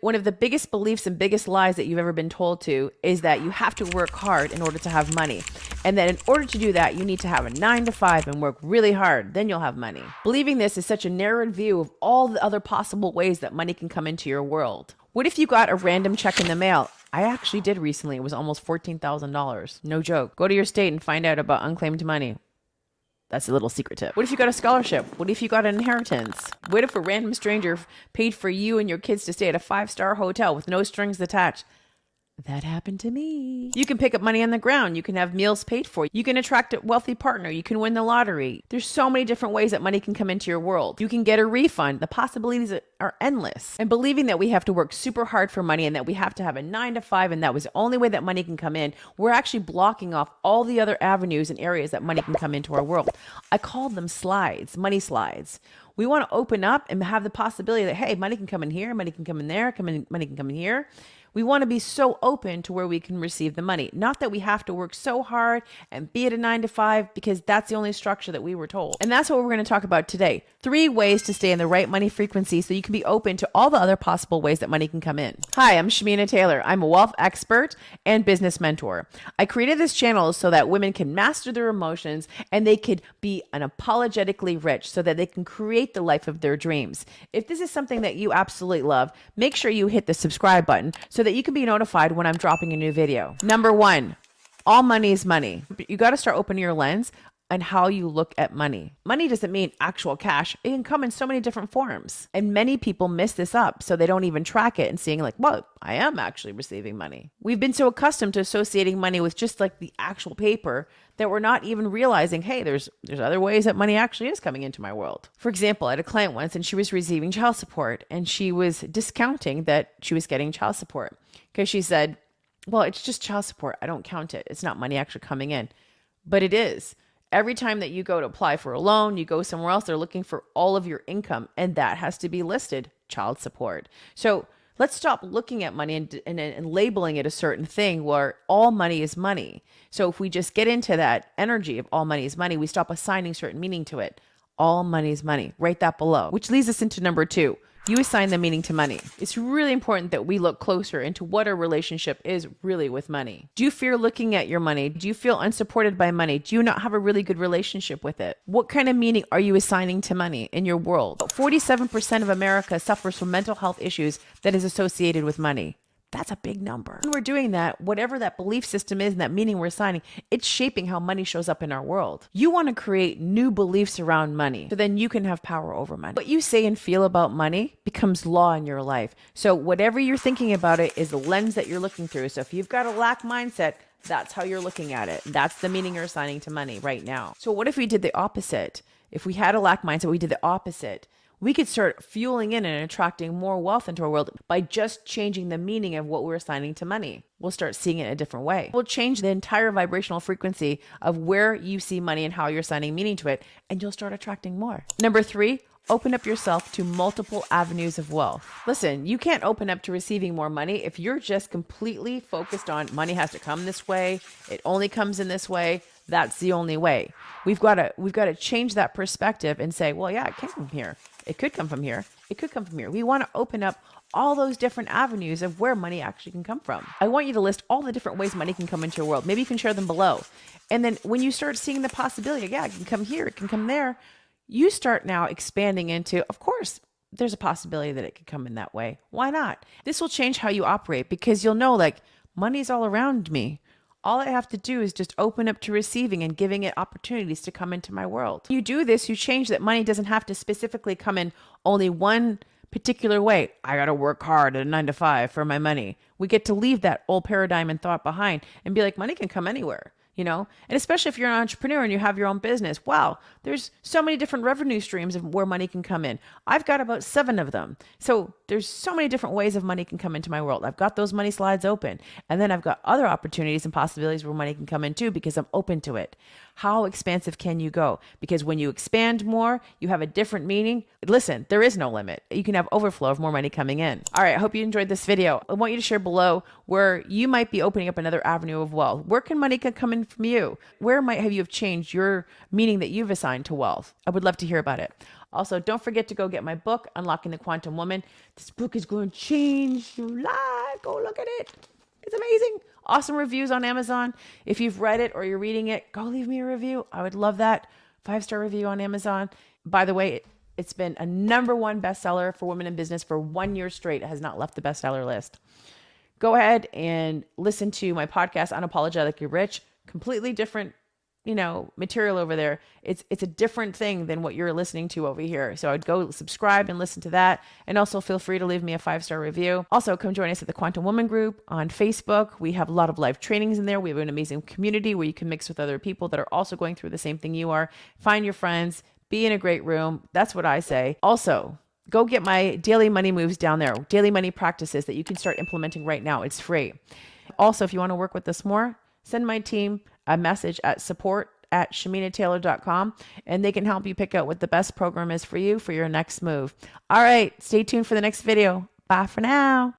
One of the biggest beliefs and biggest lies that you've ever been told to is that you have to work hard in order to have money. And that in order to do that, you need to have a 9 to 5 and work really hard. Then you'll have money. Believing this is such a narrowed view of all the other possible ways that money can come into your world. What if you got a random check in the mail? I actually did recently. It was almost $14,000. No joke. Go to your state and find out about unclaimed money. That's a little secret tip. What if you got a scholarship? What if you got an inheritance? What if a random stranger paid for you and your kids to stay at a 5-star hotel with no strings attached? That happened to me. You can pick up money on the ground. You can have meals paid for. You can attract a wealthy partner. You can win the lottery. There's so many different ways that money can come into your world. You can get a refund. The possibilities are endless. And believing that we have to work super hard for money and that we have to have a 9 to 5 and that was the only way that money can come in, we're actually blocking off all the other avenues and areas that money can come into our world. I call them slides, money slides. We want to open up and have the possibility that, hey, money can come in here, money can come in there, money can come in here. We want to be so open to where we can receive the money. Not that we have to work so hard and be at a 9 to 5 because that's the only structure that we were told. And that's what we're going to talk about today. 3 ways to stay in the right money frequency so you can be open to all the other possible ways that money can come in. Hi, I'm Shamina Taylor. I'm a wealth expert and business mentor. I created this channel so that women can master their emotions and they could be unapologetically rich so that they can create the life of their dreams. If this is something that you absolutely love, make sure you hit the subscribe button so that you can be notified when I'm dropping a new video. Number 1, all money is money. You got to start opening your lens on how you look at money. Money doesn't mean actual cash. It can come in so many different forms. And many people miss this up, so they don't even track it and seeing like, well, I am actually receiving money. We've been so accustomed to associating money with just like the actual paper that we're not even realizing, hey, there's other ways that money actually is coming into my world. For example, I had a client once and she was receiving child support and she was discounting that she was getting child support because she said, well, it's just child support. I don't count it. It's not money actually coming in. But it is. Every time that you go to apply for a loan, you go somewhere else, they're looking for all of your income and that has to be listed, child support. So let's stop looking at money and labeling it a certain thing where all money is money. So if we just get into that energy of all money is money, we stop assigning certain meaning to it. All money is money. Write that below, which leads us into number 2. You assign the meaning to money. It's really important that we look closer into what our relationship is really with money. Do you fear looking at your money? Do you feel unsupported by money? Do you not have a really good relationship with it? What kind of meaning are you assigning to money in your world? 47% of America suffers from mental health issues that is associated with money. That's a big number. When we're doing that, whatever that belief system is and that meaning we're assigning, it's shaping how money shows up in our world. You want to create new beliefs around money so then you can have power over money. What you say and feel about money becomes law in your life. So whatever you're thinking about it is the lens that you're looking through. So if you've got a lack mindset, that's how you're looking at it. That's the meaning you're assigning to money right now. So what if we did the opposite? If we had a lack mindset, we did the opposite. We could start fueling in and attracting more wealth into our world by just changing the meaning of what we're assigning to money. We'll start seeing it a different way. We'll change the entire vibrational frequency of where you see money and how you're assigning meaning to it, and you'll start attracting more. Number 3, open up yourself to multiple avenues of wealth. Listen, you can't open up to receiving more money if you're just completely focused on money has to come this way. It only comes in this way. That's the only way. We've got to change that perspective and say, well, yeah, it came from here. It could come from here. It could come from here. We want to open up all those different avenues of where money actually can come from. I want you to list all the different ways money can come into your world. Maybe you can share them below. And then when you start seeing the possibility, yeah, it can come here, it can come there, you start now expanding into, of course, there's a possibility that it could come in that way. Why not? This will change how you operate because you'll know like money's all around me. All I have to do is just open up to receiving and giving it opportunities to come into my world. You do this, you change that money doesn't have to specifically come in only one particular way. I got to work hard at a 9 to 5 for my money. We get to leave that old paradigm and thought behind and be like, money can come anywhere. you know? And especially if you're an entrepreneur and you have your own business, wow, there's so many different revenue streams of where money can come in. I've got about 7 of them. So there's so many different ways of money can come into my world. I've got those money slides open. And then I've got other opportunities and possibilities where money can come in too, because I'm open to it. How expansive can you go? Because when you expand more, you have a different meaning. Listen, there is no limit. You can have overflow of more money coming in. All right, I hope you enjoyed this video. I want you to share below where you might be opening up another avenue of wealth. Where can money come in from you? Where might have you have changed your meaning that you've assigned to wealth? I would love to hear about it. Also, don't forget to go get my book, Unlocking the Quantum Woman. This book is going to change your life. Go look at it. It's amazing. Awesome reviews on Amazon. If you've read it or you're reading it, go leave me a review. I would love that. 5-star review on Amazon. By the way, it's been a #1 bestseller for women in business for 1 year straight. It has not left the bestseller list. Go ahead and listen to my podcast, Unapologetically Rich. Completely different, material over there. It's a different thing than what you're listening to over here. So I'd go subscribe and listen to that. And also feel free to leave me a 5-star review. Also come join us at the Quantum Woman group on Facebook. We have a lot of live trainings in there. We have an amazing community where you can mix with other people that are also going through the same thing you are. Find your friends, be in a great room. That's what I say. Also, go get my daily money moves down there, daily money practices that you can start implementing right now. It's free. Also, if you want to work with us more, send my team a message at support@shaminataylor.com, and they can help you pick out what the best program is for you for your next move. All right, stay tuned for the next video. Bye for now.